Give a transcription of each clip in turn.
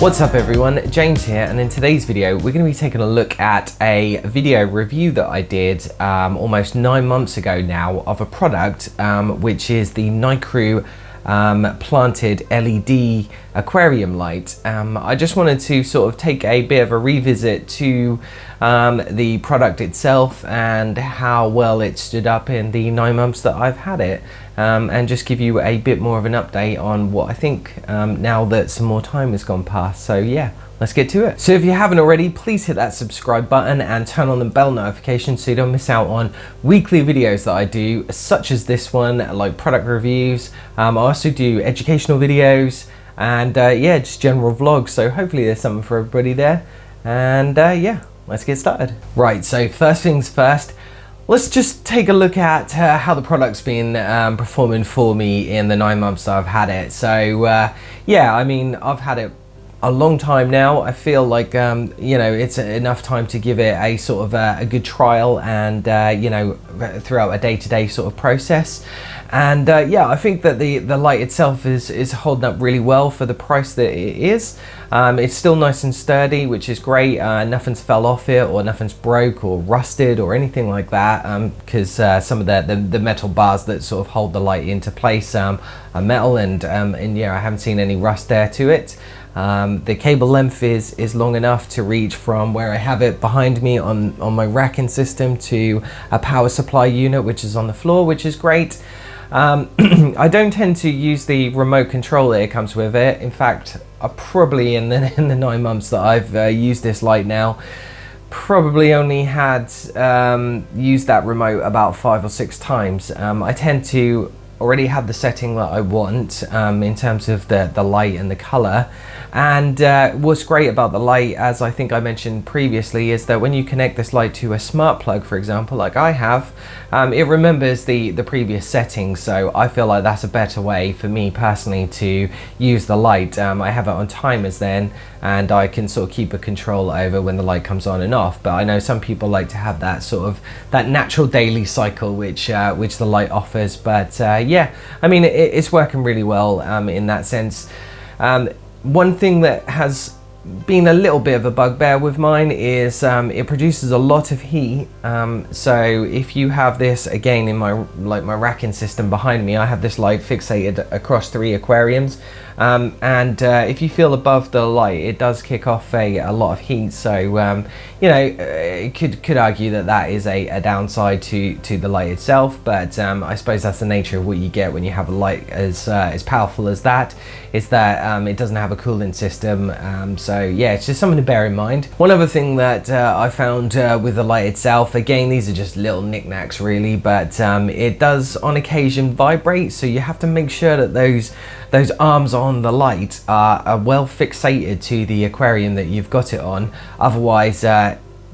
What's up everyone, James here, and in today's video we're going to be taking a look at a video review that I did almost 9 months ago now of a product which is the Nicrew planted LED aquarium light. I just wanted to sort of take a bit of a revisit to the product itself and how well it stood up in the 9 months that I've had it, and just give you a bit more of an update on what I think now that some more time has gone past. So yeah, let's get to it. So if you haven't already, please hit that subscribe button and turn on the bell notification so you don't miss out on weekly videos that I do, such as this one, like product reviews. I also do educational videos and yeah, just general vlogs. So hopefully there's something for everybody there. And yeah, let's get started. Right, so first things first, let's just take a look at how the product's been performing for me in the 9 months that I've had it. So yeah, I mean, I've had it a long time now. I feel like you know, it's enough time to give it a sort of a good trial and you know, throughout a day-to-day sort of process. And yeah, I think that the light itself is holding up really well for the price that it is. It's still nice and sturdy, which is great. Nothing's fell off it, or nothing's broke or rusted or anything like that, because some of the metal bars that sort of hold the light into place are metal, and yeah, I haven't seen any rust there to it. The cable length is long enough to reach from where I have it behind me on my racking system to a power supply unit, which is on the floor, which is great. I don't tend to use the remote control that it comes with it. In fact, I probably in the 9 months that I've used this light now, probably only had used that remote about 5 or 6 times. I tend to already have the setting that I want in terms of the light and the color. And what's great about the light, as I think I mentioned previously, is that when you connect this light to a smart plug, for example, like I have, it remembers the previous settings. So I feel like that's a better way for me personally to use the light. I have it on timers then, and I can sort of keep a control over when the light comes on and off. But I know some people like to have that sort of that natural daily cycle which the light offers. But yeah, I mean, it's working really well in that sense. One thing that has been a little bit of a bugbear with mine is it produces a lot of heat. So if you have this, again, in my racking system behind me, I have this light fixated across 3 aquariums, and if you feel above the light, it does kick off a lot of heat. So you know, it could argue that is a downside to the light itself, but I suppose that's the nature of what you get when you have a light as powerful as that, is that it doesn't have a cooling system. So yeah, it's just something to bear in mind. One other thing that I found with the light itself, again, these are just little knickknacks really, but it does on occasion vibrate, so you have to make sure that those arms on the light are well fixated to the aquarium that you've got it on. Otherwise,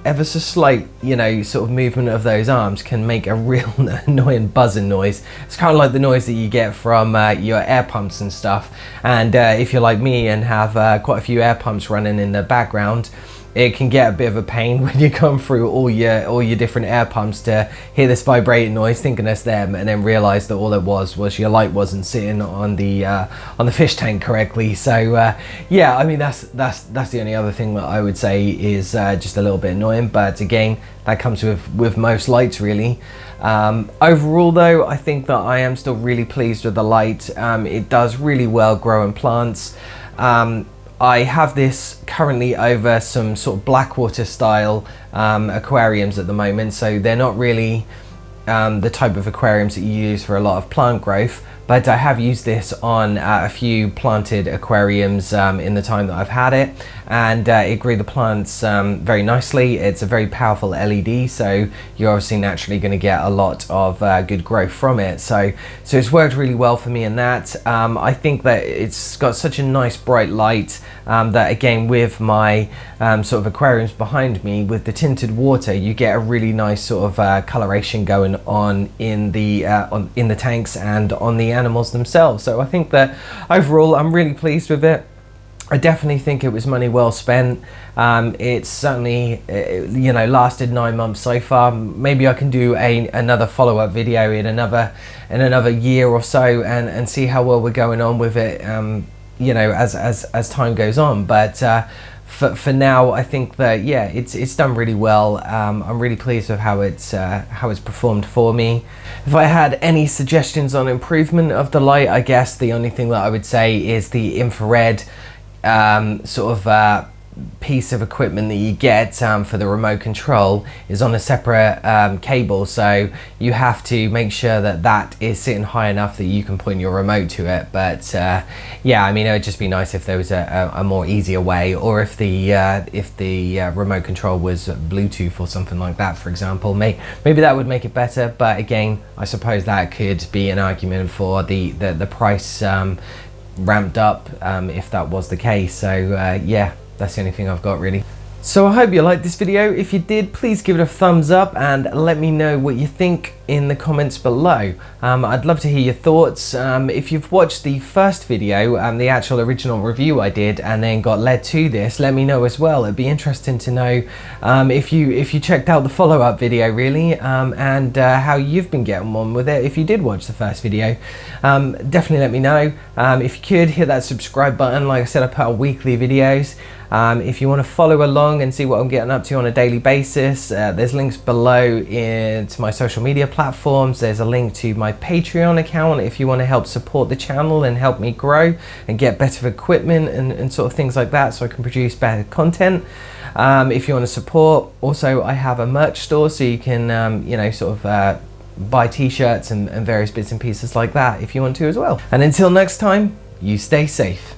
ever so slight, you know, sort of movement of those arms can make a real annoying buzzing noise. It's kind of like the noise that you get from your air pumps and stuff. And if you're like me and have quite a few air pumps running in the background, it can get a bit of a pain when you come through all your different air pumps to hear this vibrating noise, thinking it's them, and then realize that all it was your light wasn't sitting on the fish tank correctly. So yeah, I mean, that's the only other thing that I would say is just a little bit annoying. But again, that comes with most lights really. Overall though, I think that I am still really pleased with the light. It does really well growing plants. I have this currently over some sort of Blackwater style aquariums at the moment, so they're not really the type of aquariums that you use for a lot of plant growth, but I have used this on a few planted aquariums in the time that I've had it, and it grew the plants very nicely. It's a very powerful LED, so you're obviously naturally going to get a lot of good growth from it. So it's worked really well for me in that. I think that it's got such a nice bright light that, again, with my sort of aquariums behind me with the tinted water, you get a really nice sort of coloration going on in the tanks and on the animals themselves. So I think that overall I'm really pleased with it. I definitely think it was money well spent. It's certainly you know, lasted 9 months so far. Maybe I can do another follow-up video in another year or so and see how well we're going on with it. you know, as time goes on. But for now, I think that, yeah, it's done really well. I'm really pleased with how it's performed for me. If I had any suggestions on improvement of the light, I guess the only thing that I would say is the infrared sort of piece of equipment that you get for the remote control is on a separate cable, so you have to make sure that that is sitting high enough that you can point your remote to it. But yeah, I mean, it would just be nice if there was a more easier way, or if the remote control was Bluetooth or something like that, for example. Maybe that would make it better, but again, I suppose that could be an argument for the price ramped up if that was the case. So yeah, that's the only thing I've got really. So I hope you liked this video. If you did, please give it a thumbs up and let me know what you think in the comments below. I'd love to hear your thoughts. If you've watched the first video, the actual original review I did, and then got led to this, let me know as well. It'd be interesting to know if you checked out the follow-up video really, and how you've been getting on with it if you did watch the first video. Definitely let me know. If you could, hit that subscribe button. Like I said, I put out weekly videos. If you want to follow along and see what I'm getting up to on a daily basis, there's links below to my social media platforms. There's a link to my Patreon account if you want to help support the channel and help me grow and get better equipment and sort of things like that, so I can produce better content. If you want to support, also I have a merch store, so you can you know, sort of buy t-shirts and various bits and pieces like that if you want to as well. And until next time, you stay safe.